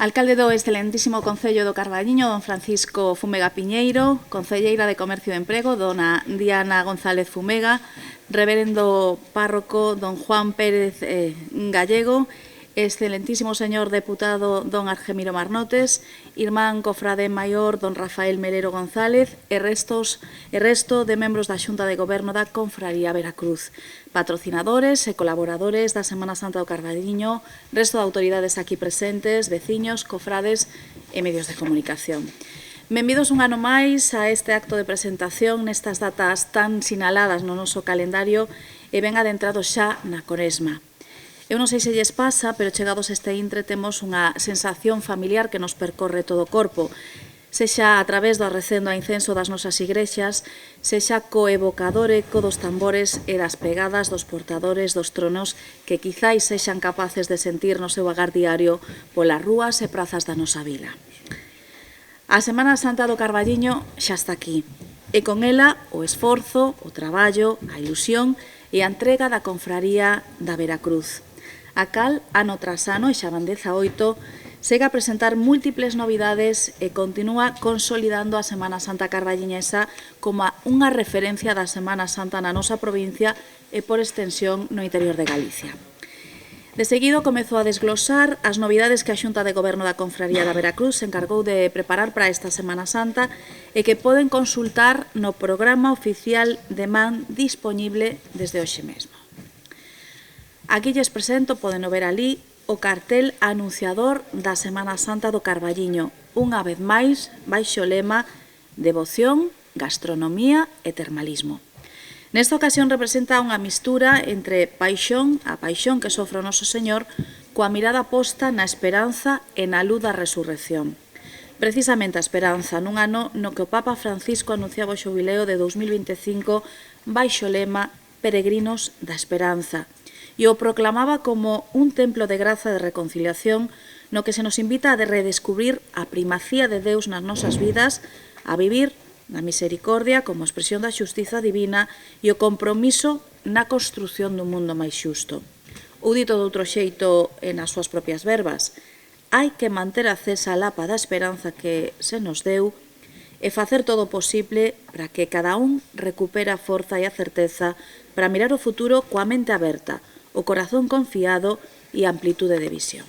Alcalde do excelentísimo Concello do Carballiño, don Francisco Fumega Piñeiro, concelleira de Comercio e Emprego, dona Diana González Fumega, reverendo párroco, don Juan Pérez Gallego, excelentísimo señor deputado, don Argemiro Marnotes, irmán cofrade maior, don Rafael Melero González, e resto de membros da Xunta de Goberno da Confraría Veracruz, patrocinadores e colaboradores da Semana Santa do Carballiño, resto de autoridades aquí presentes, veciños, cofrades e medios de comunicación. Benvidos un ano máis a este acto de presentación nestas datas tan sinaladas no noso calendario e ben adentrados xa na Coresma. Eu non sei se lles pasa, pero chegados este intre temos unha sensación familiar que nos percorre todo o corpo, sexa a través do arrecendo a incenso das nosas igrexas, sexa co evocador eco dos tambores e das pegadas dos portadores dos tronos que quizáis sexan capaces de sentir no seu agar diario polas rúas e prazas da nosa vila. A Semana Santa do Carballiño xa está aquí, e con ela o esforzo, o traballo, a ilusión e a entrega da confraría da Veracruz. A cal, ano tras ano, e xa van 18, segue a presentar múltiples novidades e continúa consolidando a Semana Santa carballiñesa como unha referencia da Semana Santa na nosa provincia e, por extensión, no interior de Galicia. De seguido, comezou a desglosar as novidades que a Xunta de Goberno da Confraría da Veracruz se encargou de preparar para esta Semana Santa e que poden consultar no programa oficial de man dispoñible desde hoxe mesmo. Aquí lles presento, poden ver ali, o cartel anunciador da Semana Santa do Carballiño, unha vez máis baixo o lema Devoción, Gastronomía e Termalismo. Nesta ocasión representa unha mistura entre a paixón que sofre o Noso Señor, coa mirada posta na esperanza e na luz da resurrección. Precisamente a esperanza nun ano no que o Papa Francisco anunciaba o xubileo de 2025 baixo o lema Peregrinos da Esperanza, e o proclamaba como un templo de graza e de reconciliación no que se nos invita a redescubrir a primacía de Deus nas nosas vidas, a vivir na misericordia como expresión da xustiza divina e o compromiso na construción dun mundo máis xusto. O dito de outro xeito e nas súas propias verbas, hai que manter acesa a lapa da esperanza que se nos deu e facer todo o posible para que cada un recupere a forza e a certeza para mirar o futuro coa mente aberta, o corazón confiado e amplitude de visión.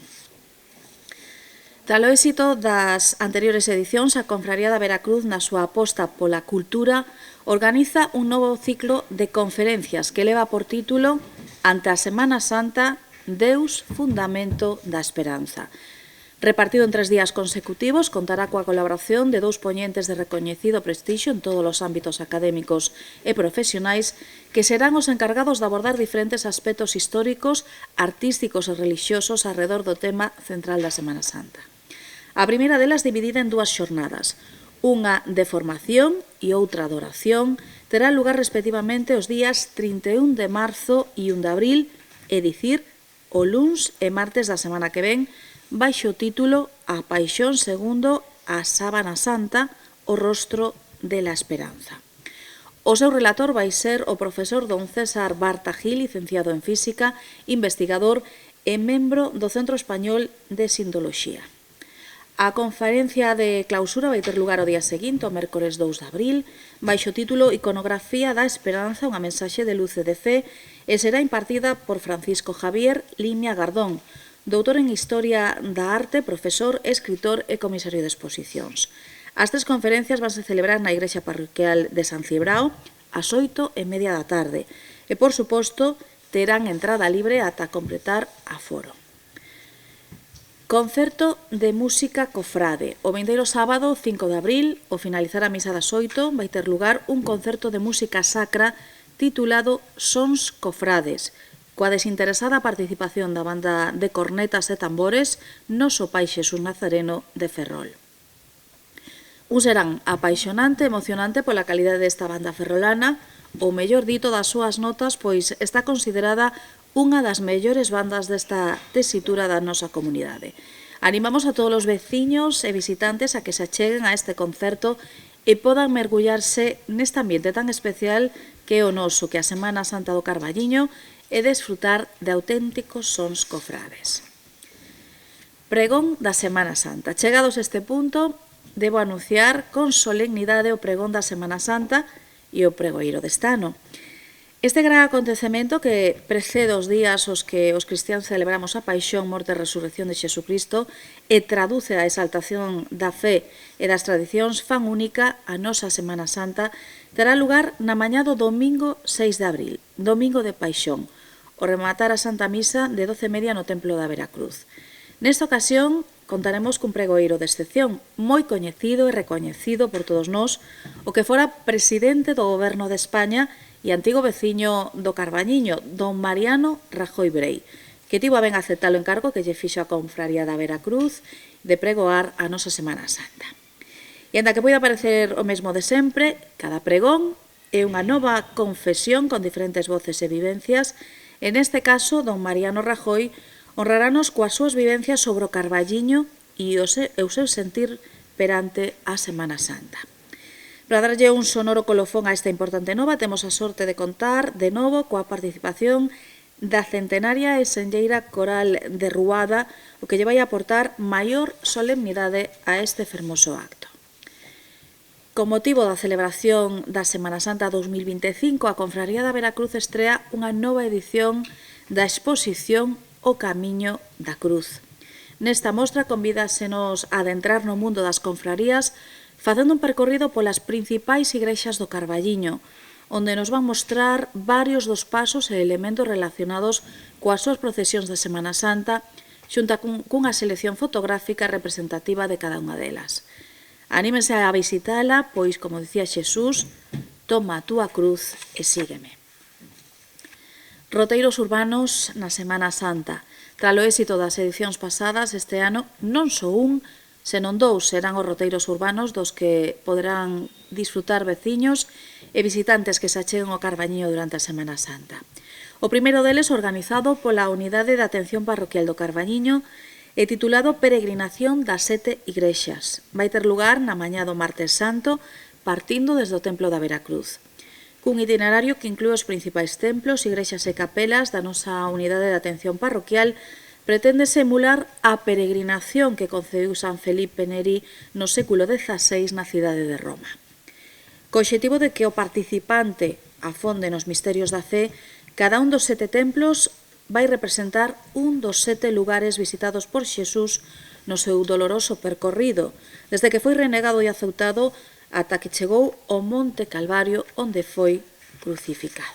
Tras o éxito das anteriores edicións, a Confraría da Veracruz, na súa aposta pola cultura, organiza un novo ciclo de conferencias que leva por título Ante a Semana Santa, Deus, Fundamento da Esperanza. Repartido en 3 días consecutivos, contará coa colaboración de 2 poñentes de recoñecido prestixio en todos os ámbitos académicos e profesionais que serán os encargados de abordar diferentes aspectos históricos, artísticos e relixiosos arredor do tema central da Semana Santa. A primeira delas dividida en 2 xornadas, unha de formación e outra de oración, terá lugar respectivamente os días 31 de marzo e 1 de abril, é dicir, o luns e martes da semana que ven, baixo o título A Paixón segundo a Sábana Santa, o rostro de la esperanza. O seu relator vai ser o profesor don César Barta Gil, licenciado en Física, investigador e membro do Centro Español de Sindoloxía. A conferencia de clausura vai ter lugar o día seguinte, o mércores 2 de abril, baixo o título Iconografía da Esperanza, unha mensaxe de luz e de fe, e será impartida por Francisco Javier Limia Gardón, doutor en Historia da Arte, profesor, escritor e comisario de exposicións. As 3 conferencias vanse celebrar na Igrexa Parroquial de San Cibrao ás 8:30 da tarde e, por suposto, terán entrada libre ata completar aforo. Concerto de música cofrade. O vindeiro sábado, 5 de abril, ao finalizar a misa das 8, vai ter lugar un concerto de música sacra titulado Sons Cofrades, coa desinteresada participación da banda de cornetas e tambores Noso Pai Xesús Nazareno de Ferrol. Un serán apaixonante e emocionante pola calidade desta banda ferrolana, ou mellor dito das súas notas, pois está considerada unha das mellores bandas desta tesitura da nosa comunidade. Animamos a todos os veciños e visitantes a que se acheguen a este concerto e podan mergullarse neste ambiente tan especial que é o noso, que a Semana Santa do Carballiño, e desfrutar de auténticos sons cofrades. Pregón da Semana Santa. Chegados a este punto, debo anunciar con solemnidade o pregón da Semana Santa e o pregoeiro deste ano. Este gran acontecemento que precede os días os que os cristianos celebramos a paixón, morte e resurrección de Xesucristo e traduce a exaltación da fe e das tradicións fan única a nosa Semana Santa, terá lugar na mañá do domingo 6 de abril, domingo de paixón, o rematar a Santa Misa de 12:30 no Templo da Veracruz. Nesta ocasión, contaremos cun pregoeiro de excepción, moi coñecido e recoñecido por todos nós, o que fora presidente do Goberno de España e antigo veciño do Carballiño, don Mariano Rajoy Brei, que tivo a ben aceptar o encargo que lle fixo a Confraría da Veracruz de pregoar a nosa Semana Santa. E anda que poida parecer o mesmo de sempre, cada pregón é unha nova confesión con diferentes voces e vivencias, e neste caso, don Mariano Rajoy honrarános coas súas vivencias sobre o Carballiño e o seu sentir perante a Semana Santa. Para darlle un sonoro colofón a esta importante nova, temos a sorte de contar de novo coa participación da centenaria e senlleira coral de Ruada, o que lle vai aportar maior solemnidade a este fermoso acto. Con motivo da celebración da Semana Santa 2025, a Confraría da Veracruz estrea unha nova edición da exposición O Camiño da Cruz. Nesta mostra convídasenos a adentrar no mundo das confrarías facendo un percorrido polas principais igrexas do Carballiño, onde nos van mostrar varios dos pasos e elementos relacionados coas súas procesións de Semana Santa, xunta cunha selección fotográfica representativa de cada unha delas. Anímense a visitala, pois, como dicía Xesús, toma a túa cruz e sígueme. Roteiros urbanos na Semana Santa. Tras o éxito das edicións pasadas, este ano non só un, senón dous serán os roteiros urbanos dos que poderán disfrutar veciños e visitantes que se acheguen ao Carballiño durante a Semana Santa. O primeiro deles organizado pola Unidade de Atención Parroquial do Carballiño e titulado Peregrinación das 7 Igrexas. Vai ter lugar na mañá do Martes Santo, partindo desde o Templo da Veracruz. Cun itinerario que inclúe os principais templos, igrexas e capelas da nosa Unidade de Atención Parroquial, pretende emular a peregrinación que concedeu San Felipe Neri no século XVI na cidade de Roma. Co obxectivo de que o participante afonde nos misterios da fe, cada un dos 7 templos vai representar un dos 7 lugares visitados por Xesús no seu doloroso percorrido, desde que foi renegado e azoutado ata que chegou ao Monte Calvario, onde foi crucificado.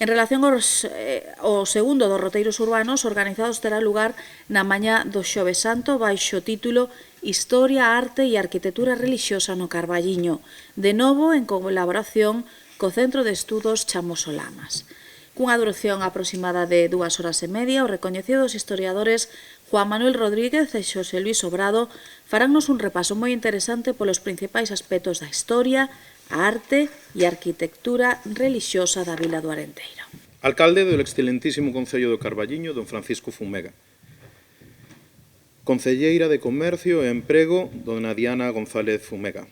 En relación ao segundo dos roteiros urbanos, organizados terá lugar na mañá do Xoves Santo baixo o título Historia, Arte e Arquitectura Relixiosa no Carballiño, de novo en colaboración co Centro de Estudos Chamosolamas. Cunha duración aproximada de 2 horas e media, os recoñecidos historiadores Juan Manuel Rodríguez e Xosé Luis Obrado faránnos un repaso moi interesante polos principais aspectos da historia, a arte e a arquitectura relixiosa da Vila do Arenteiro. Alcalde do excelentísimo Concello do Carballiño, don Francisco Fumega. Concelleira de Comercio e Emprego, dona Diana González Fumega.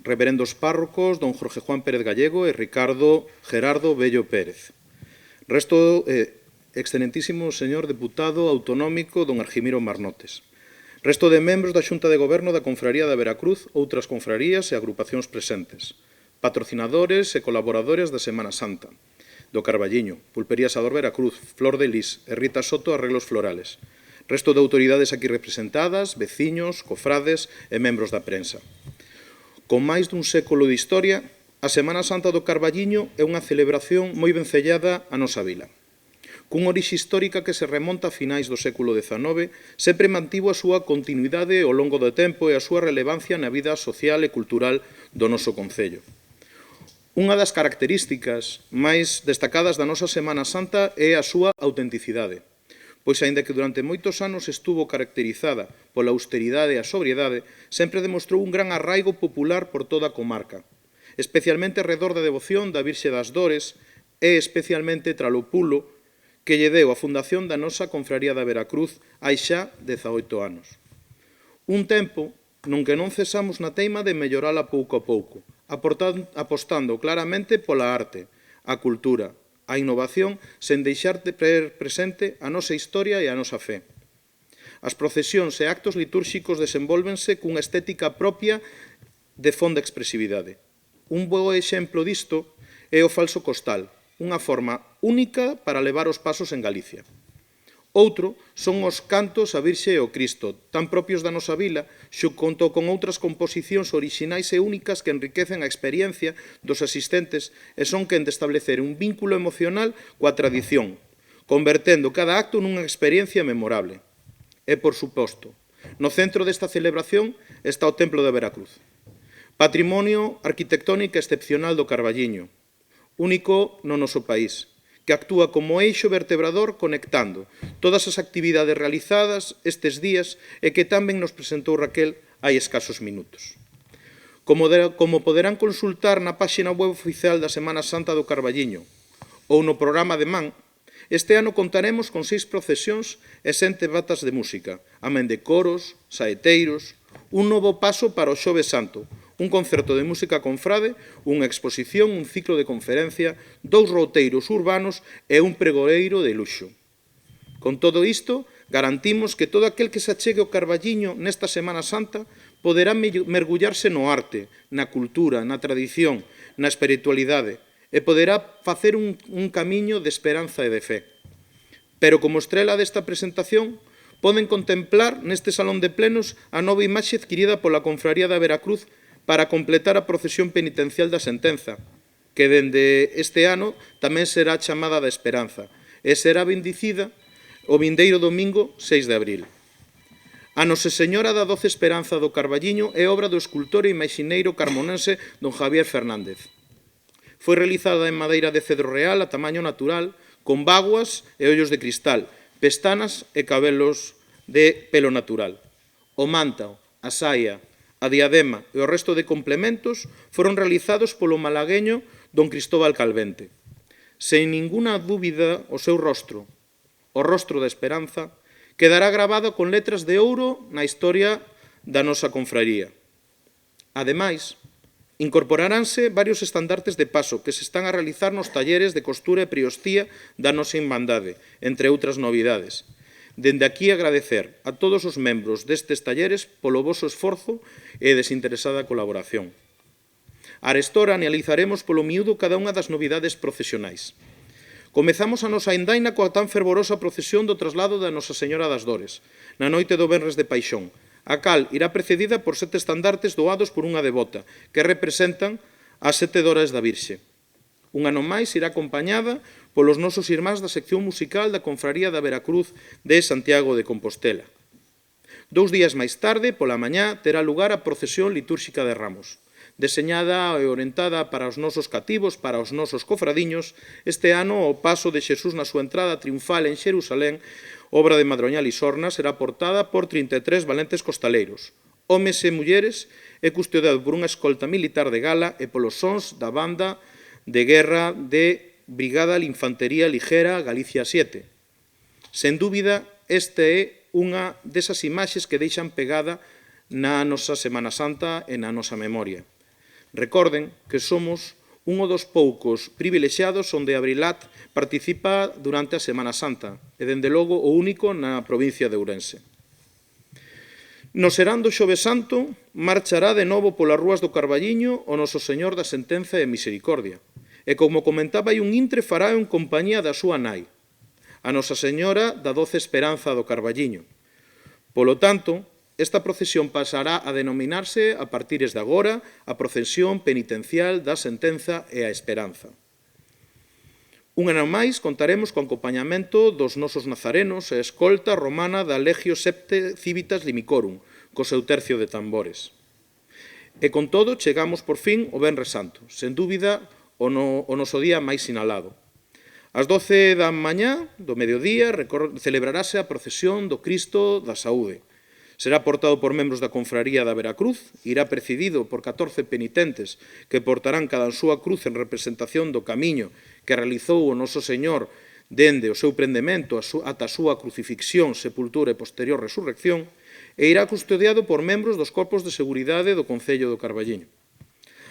Reverendos párrocos, don Jorge Juan Pérez Gallego e Ricardo Gerardo Bello Pérez. Resto, excelentísimo señor deputado autonómico, don Argimiro Marnotes. Resto de membros da Xunta de Goberno da Confraría da Veracruz, outras confrarías e agrupacións presentes. Patrocinadores e colaboradores da Semana Santa do Carballiño, Pulpería Sador Veracruz, Flor de Lis e Rita Soto Arreglos Florales. Resto de autoridades aquí representadas, veciños, cofrades e membros da prensa. Con máis dun século de historia, a Semana Santa do Carballiño é unha celebración moi vencellada á nosa vila. Cun orixe histórica que se remonta a finais do século XIX, sempre mantivo a súa continuidade ao longo do tempo e a súa relevancia na vida social e cultural do noso concello. Unha das características máis destacadas da nosa Semana Santa é a súa autenticidade, pois, aínda que durante moitos anos estuvo caracterizada pola austeridade e a sobriedade, sempre demostrou un gran arraigo popular por toda a comarca, especialmente arredor da devoción da Virxe das Dores e especialmente tralo pulo que lle deu a fundación da nosa Confraría da Veracruz hai xa 18 anos. Un tempo non que non cesamos na teima de mellorala pouco a pouco, apostando claramente pola arte, a cultura, a innovación, sen deixar de ter presente a nosa historia e a nosa fe. as procesións e actos litúrxicos desenvólvense cunha estética propia de fonda expresividade. Un bo exemplo disto é o falso costal, unha forma única para levar os pasos en Galicia. Outro son os cantos a Virxe e o Cristo, tan propios da nosa vila, xunto con outras composicións orixinais e únicas que enriquecen a experiencia dos asistentes e son quen de establecer un vínculo emocional coa tradición, convertendo cada acto nunha experiencia memorable. E, por suposto, no centro desta celebración está o Templo de Veracruz, patrimonio arquitectónico excepcional do Carballiño, único no noso país, que actúa como eixo vertebrador conectando todas as actividades realizadas estes días e que tamén nos presentou Raquel hai escasos minutos. Como poderán consultar na páxina web oficial da Semana Santa do Carballiño ou no programa de Man, este ano contaremos con 6 procesións e 7 batas de música, amén de coros, saeteiros, un novo paso para o Xoves Santo, un concerto de música confrade, unha exposición, un ciclo de conferencia, 2 routeiros urbanos e un pregoeiro de luxo. Con todo isto, garantimos que todo aquel que se achegue ao Carballiño nesta Semana Santa poderá mergullarse no arte, na cultura, na tradición, na espiritualidade e poderá facer un camiño de esperanza e de fe. Pero como estrela desta presentación, poden contemplar neste salón de plenos a nova imaxe adquirida pola Confraría da Veracruz para completar a procesión penitencial da sentenza, que dende este ano tamén será chamada da Esperanza e será bendicida o vindeiro domingo 6 de abril. A Nosa Señora da Doce Esperanza do Carballiño é obra do escultor e imaxineiro carmonense don Javier Fernández. Foi realizada en madeira de cedro real a tamaño natural, con vaguas e ollos de cristal, pestanas e cabelos de pelo natural. O mantao, a saia, a diadema e o resto de complementos foron realizados polo malagueño don Cristóbal Calvente. Sen ninguna dúbida, o seu rostro, o rostro da esperanza, quedará grabado con letras de ouro na historia da nosa confraría. Ademais, incorporaránse varios estandartes de paso que se están a realizar nos talleres de costura e priostía da nosa irmandade, entre outras novidades. Dende aquí agradecer a todos os membros destes talleres polo voso esforzo e desinteresada colaboración. Arestora analizaremos polo miúdo cada unha das novidades procesionais. Comezamos a nosa andaina coa tan fervorosa procesión do traslado da Nosa Señora das Dores, na noite do Venres de Paixón, a cal irá precedida por 7 estandartes doados por unha devota, que representan as 7 Dores da Virxe. Un ano máis irá acompañada polos nosos irmáns da sección musical da Confraría da Veracruz de Santiago de Compostela. 2 días máis tarde, pola mañá, terá lugar a procesión litúrxica de Ramos. Deseñada e orientada para os nosos cativos, para os nosos cofradiños, este ano o paso de Xesús na súa entrada triunfal en Xerusalén, obra de Madroñal y Sorna, será portada por 33 valentes costaleiros, homes e mulleres, e custodiado por unha escolta militar de gala e polos sons da banda de guerra de Brigada de Infantería Ligera Galicia 7. Sen dúbida, esta é unha desas imaxes que deixan pegada na nosa Semana Santa e na nosa memoria. Recorden que somos un dos poucos privilexiados onde Abrilat participa durante a Semana Santa e, dende logo, o único na provincia de Ourense. No serán do Xoves Santo marchará de novo polas rúas do Carballiño o Noso Señor da Sentenza e Misericordia. E, como comentaba, un intre fará en compañía da súa nai, a Nosa Señora da Doce Esperanza do Carballiño. Polo tanto, esta procesión pasará a denominarse, a partires de agora, a procesión penitencial da Sentenza e a Esperanza. Un ano máis contaremos co acompañamento dos nosos nazarenos e a escolta romana da Legio Septe Civitas Limicorum, co seu tercio de tambores. E con todo, chegamos por fin ao Venres Santo, sen dúbida, o noso día máis sinalado. Ás 12 da mañá do mediodía celebrarase a procesión do Cristo da Saúde. Será portado por membros da Confraría da Veracruz, irá presidido por 14 penitentes que portarán cada súa cruz en representación do camiño que realizou o Noso Señor dende o seu prendemento ata a súa crucifixión, sepultura e posterior resurrección, e irá custodiado por membros dos corpos de seguridade do Concello do Carballiño.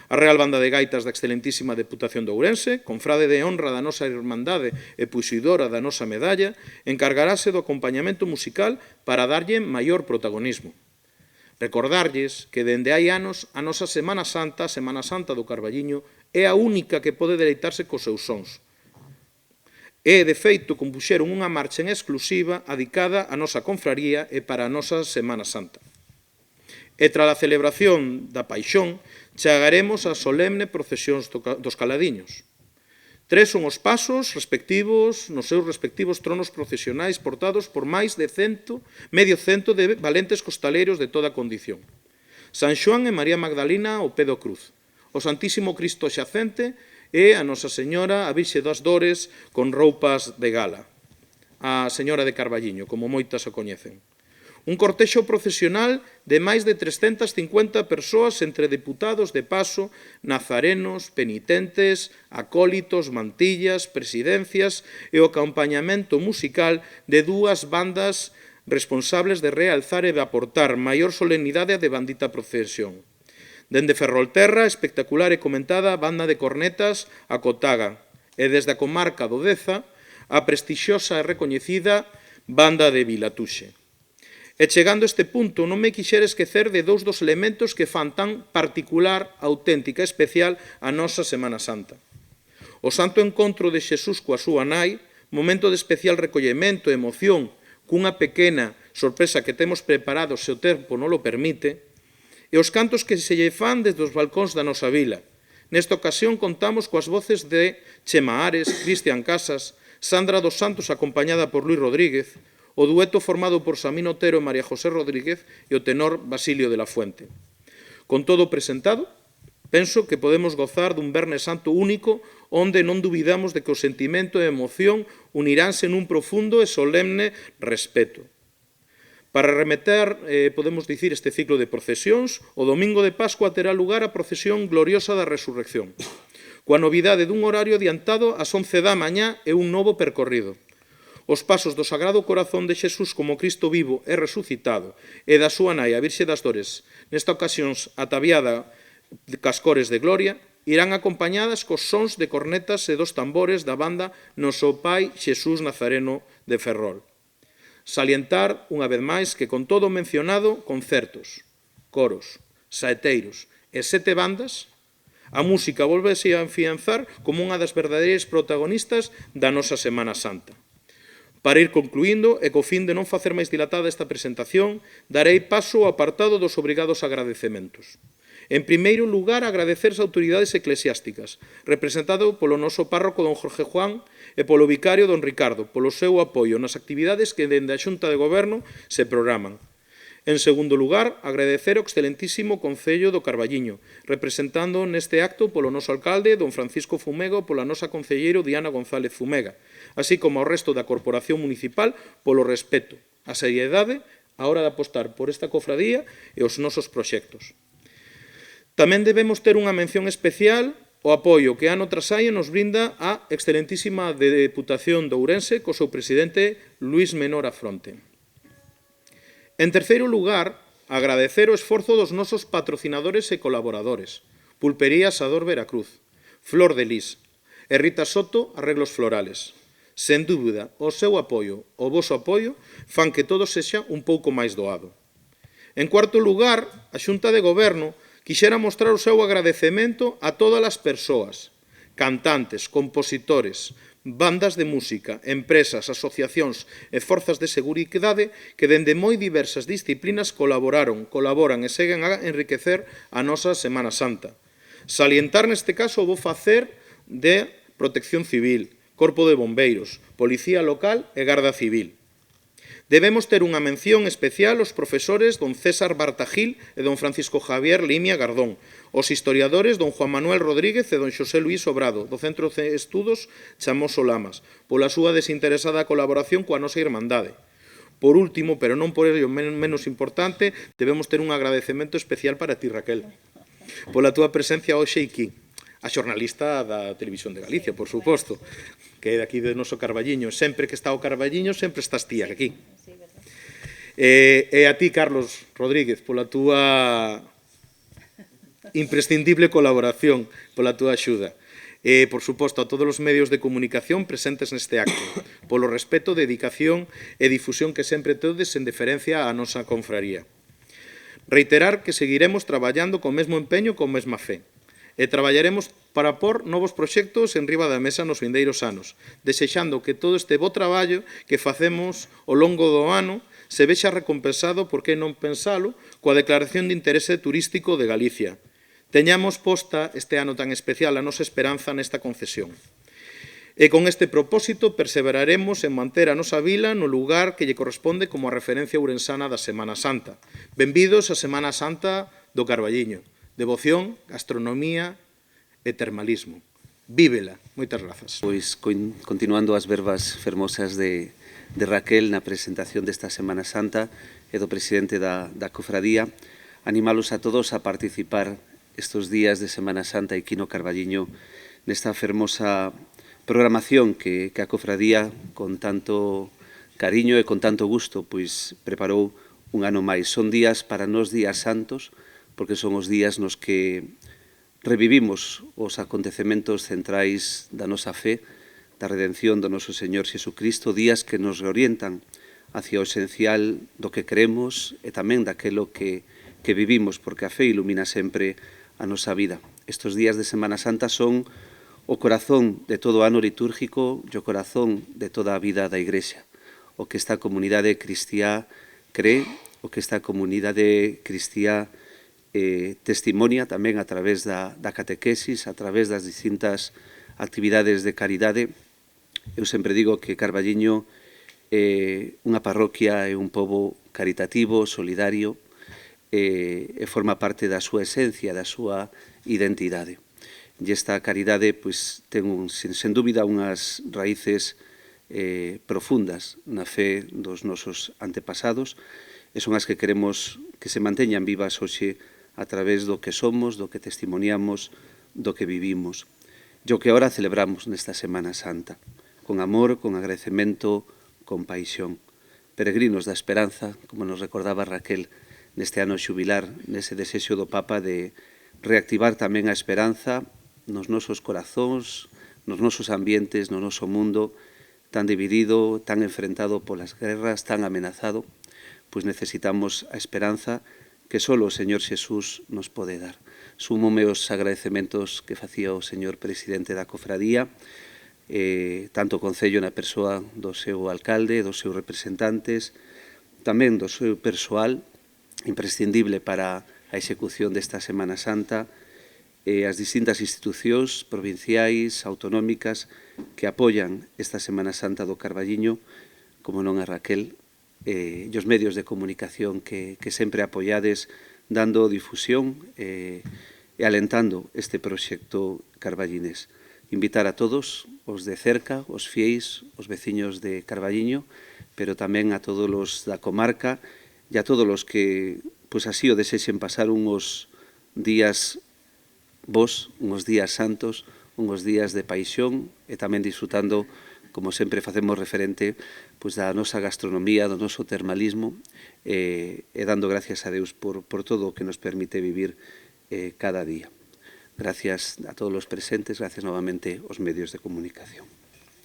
A Real Banda de Gaitas da excelentísima Deputación de Ourense, confrade de honra da nosa Irmandade e posuidora da nosa medalla, encargarase do acompañamento musical para darlle maior protagonismo. Recordarlles que dende hai anos a nosa Semana Santa, a Semana Santa do Carballiño, é a única que pode deleitarse cos seus sons. E, de feito, compuxeron unha marcha en exclusiva adicada á nosa confraría e para a nosa Semana Santa. E tras a celebración da Paixón, chegaremos a solemne procesións dos caladiños. 3 son os pasos respectivos nos seus respectivos tronos procesionais portados por máis de medio cento de valentes costaleiros de toda condición. San Xoán e María Magdalena ao pé do cruz, o Santísimo Cristo xacente e a Nosa Señora, a Virxe das Dores, con roupas de gala. A Señora de Carballiño, como moitas o coñecen. Un cortexo procesional de máis de 350 persoas entre deputados de paso, nazarenos, penitentes, acólitos, mantillas, presidencias e o acompañamento musical de 2 bandas responsables de realzar e de aportar maior solemnidade a devandita procesión. Dende Ferrolterra, espectacular e comentada banda de cornetas a Cotaga, e desde a comarca do Deza, a prestixiosa e recoñecida banda de Vilatuxe. E chegando a este punto, non me quixera esquecer de 2 dos elementos que fan tan particular, auténtica e especial a nosa Semana Santa. O santo encontro de Xesús coa súa nai, momento de especial recollemento e emoción, cunha pequena sorpresa que temos preparado se o tempo non lo permite, e os cantos que se lle fan desde os balcóns da nosa vila. Nesta ocasión contamos coas voces de Chema Ares, Cristian Casas, Sandra dos Santos acompañada por Luis Rodríguez, o dueto formado por Samín Otero e María José Rodríguez e o tenor Basilio de la Fuente. Con todo presentado, penso que podemos gozar dun Viernes Santo único onde non dubidamos de que o sentimento e a emoción uniránse nun profundo e solemne respeto. Para remeter, podemos dicir, este ciclo de procesións, o domingo de Pascua terá lugar a procesión gloriosa da Resurrección, coa novidade dun horario adiantado ás 11 da mañá e un novo percorrido. Os pasos do Sagrado Corazón de Xesús como Cristo vivo e resucitado e da súa nai, a Virxe das Dores, nesta ocasión ataviada de cascores de gloria, irán acompañadas cos sons de cornetas e dos tambores da banda Noso Pai Xesús Nazareno de Ferrol. Salientar, unha vez máis, que con todo o mencionado, concertos, coros, saeteiros e 7 bandas, a música volvese a afianzar como unha das verdadeiras protagonistas da nosa Semana Santa. Para ir concluindo, e co fin de non facer máis dilatada esta presentación, darei paso ao apartado dos obrigados agradecementos. En primeiro lugar, agradecer as autoridades eclesiásticas, representado polo noso párroco don Jorge Juan e polo vicario don Ricardo, polo seu apoio nas actividades que dende a Xunta de Goberno se programan. En segundo lugar, agradecer ao excelentísimo Concello do Carballiño, representando neste acto polo noso alcalde, don Francisco Fumega, e pola nosa concelleiro Diana González Fumega, así como ao resto da Corporación Municipal polo respeto, a seriedade, a hora de apostar por esta cofradía e os nosos proxectos. Tamén debemos ter unha mención especial o apoio que ano tras ano nos brinda a excelentísima Deputación de Ourense co seu presidente Luís Menor Afronte. En terceiro lugar, agradecer o esforzo dos nosos patrocinadores e colaboradores, Pulpería Asador Veracruz, Flor de Lis e Rita Soto Arreglos Florales. Sen dúbida, o seu apoio, o voso apoio, fan que todo sexa un pouco máis doado. En cuarto lugar, a Xunta de Goberno quixera mostrar o seu agradecemento a todas as persoas, cantantes, compositores, bandas de música, empresas, asociacións e forzas de seguridade que dende moi diversas disciplinas colaboran e seguen a enriquecer a nosa Semana Santa. Salientar neste caso vou facer de Protección Civil, Corpo de Bombeiros, Policía Local e Garda Civil. Debemos ter unha mención especial aos profesores don César Bartagil e don Francisco Javier Limia Gardón, os historiadores don Juan Manuel Rodríguez e don Xosé Luís Obrado, do Centro de Estudos Chamoso Lamas, pola súa desinteresada colaboración coa nosa Irmandade. Por último, pero non por ello menos importante, debemos ter un agradecemento especial para ti, Raquel, pola túa presencia hoxe aquí. A xornalista da Televisión de Galicia, por suposto, que é daqui do noso Carballiño. Sempre que está o Carballiño, sempre estás ti aquí. E a ti, Carlos Rodríguez, pola túa imprescindible colaboración pola túa axuda. E, por suposto, a todos os medios de comunicación presentes neste acto, polo respeto, dedicación e difusión que sempre tedes en deferencia á nosa confraría. Reiterar que seguiremos traballando con mesmo empeño e con mesma fe. E traballaremos para pôr novos proxectos en riba da mesa nos vindeiros anos, desexando que todo este bo traballo que facemos ao longo do ano se vexa recompensado, por que non pensalo, coa declaración de interese turístico de Galicia. Teñamos posta este ano tan especial a nosa esperanza nesta concesión. E con este propósito perseveraremos en manter a nosa vila no lugar que lle corresponde como a referencia ourensana da Semana Santa. Benvidos a Semana Santa do Carballiño. Devoción, gastronomía e termalismo. Vívela. Moitas grazas. Pois, continuando as verbas fermosas de Raquel na presentación desta Semana Santa e do presidente da cofradía, animalos a todos a participar estes días de Semana Santa aquí no Carballiño nesta fermosa programación que a cofradía con tanto cariño e con tanto gusto pois preparou un ano máis. Son días para nós días santos, porque son os días nos que revivimos os acontecementos centrais da nosa fe, da redención do noso Señor Xesucristo, días que nos reorientan hacia o esencial do que creemos e tamén daquelo que vivimos, porque a fe ilumina sempre a nosa vida. Estes días de Semana Santa son o corazón de todo o ano litúrgico e o corazón de toda a vida da Igrexa, o que esta comunidade cristiá cree, o que esta comunidade cristiá testimonia tamén a través da catequesis, a través das distintas actividades de caridade. Eu sempre digo que Carballiño é unha parroquia e un pobo caritativo, solidario, e forma parte da súa esencia, da súa identidade. E esta caridade pois, ten sen dúbida unhas raíces profundas na fe dos nosos antepasados e son as que queremos que se manteñan vivas hoxe a través do que somos, do que testimoniamos, do que vivimos. E o que agora celebramos nesta Semana Santa, con amor, con agradecemento, con paixón. Peregrinos da esperanza, como nos recordaba Raquel, neste ano xubilar, nese desexo do Papa de reactivar tamén a esperanza nos nosos corazóns, nos nosos ambientes, no noso mundo tan dividido, tan enfrentado polas guerras, tan amenazado, pois necesitamos a esperanza que só o Señor Xesús nos pode dar. Súmome os agradecementos que facía o señor presidente da cofradía, tanto o Concello na persoa do seu alcalde, dos seus representantes, tamén do seu persoal, imprescindible para a execución desta Semana Santa, e as distintas institucións provinciais, autonómicas, que apoian esta Semana Santa do Carballiño, como non a Raquel, e os medios de comunicación que sempre apoiades, dando difusión e alentando este proxecto carballinés. Invitar a todos, os de cerca, os fiéis, os veciños de Carballiño, pero tamén a todos os da comarca e a todos os que pois así o desexen pasar unhos días bos, unhos días santos, unhos días de paixón e tamén disfrutando, como sempre facemos referente, pois da nosa gastronomía, do noso termalismo e dando gracias a Deus por todo o que nos permite vivir cada día. Gracias a todos os presentes, gracias novamente aos medios de comunicación.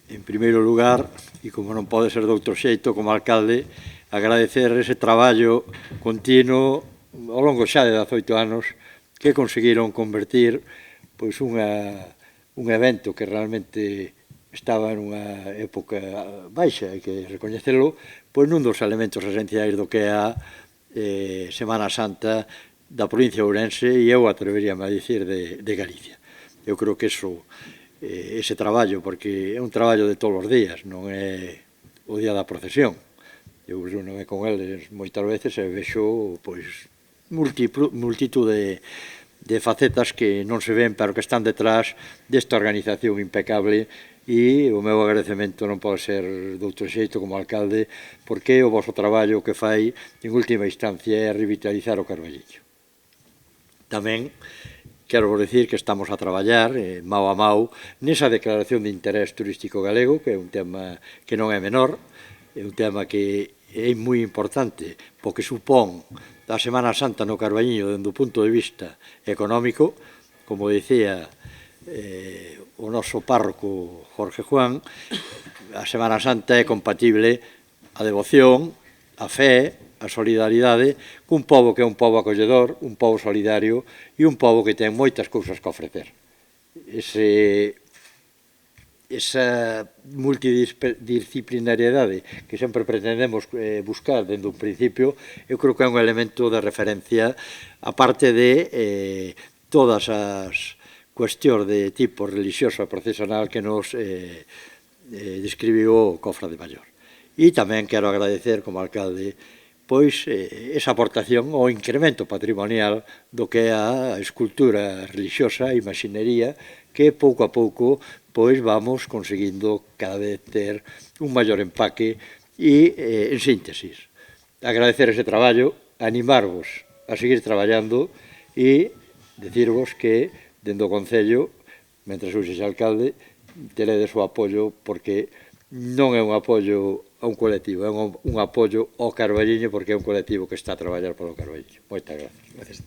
En primeiro lugar, e como non pode ser de outro xeito, como alcalde, agradecer ese traballo continuo ao longo xa de 18 anos que conseguiron convertir pois un evento que realmente estaba nunha época baixa, hai que recoñecelo, pois nun dos elementos esenciais do que é a Semana Santa da provincia de Ourense e eu atreveríame a dicir de Galicia. Eu creo que ese traballo, porque é un traballo de todos os días, non é o día da procesión. Eu non é con eles moitas veces e vexo pois multitude de facetas que non se ven, pero que están detrás desta organización impecable e o meu agradecemento non pode ser de outro xeito como alcalde, porque o vosso traballo que fai en última instancia é revitalizar o Carballiño. Tamén quero vos dicir que estamos a traballar mau a mau nesa declaración de interés turístico galego, que é un tema que non é menor, é un tema que é moi importante, porque supón a Semana Santa no Carballiño dende o punto de vista económico, como dicía o noso párroco Jorge Juan, a Semana Santa é compatible a devoción, a fé, a solidaridade, cun pobo que é un pobo acolledor, un pobo solidario e un pobo que ten moitas cousas que ofrecer. Esa multidisciplinariedade que sempre pretendemos buscar dende un principio, eu creo que é un elemento de referencia, aparte de todas as cuestións de tipo religioso e procesional que nos describiu o Cofrade Maior. E tamén quero agradecer como alcalde pois esa aportación ao incremento patrimonial do que é a escultura religiosa e imaxinería que pouco a pouco pois vamos conseguindo cada vez ter un maior empaque e, en síntesis, agradecer ese traballo, animarvos a seguir traballando e decirvos que, dende o Concello, mentre eu sexa alcalde, teredes o apoio porque non é un apoio a un colectivo, é un apoio ao Carballiño porque é un colectivo que está a traballar polo Carballiño. Moitas grazas.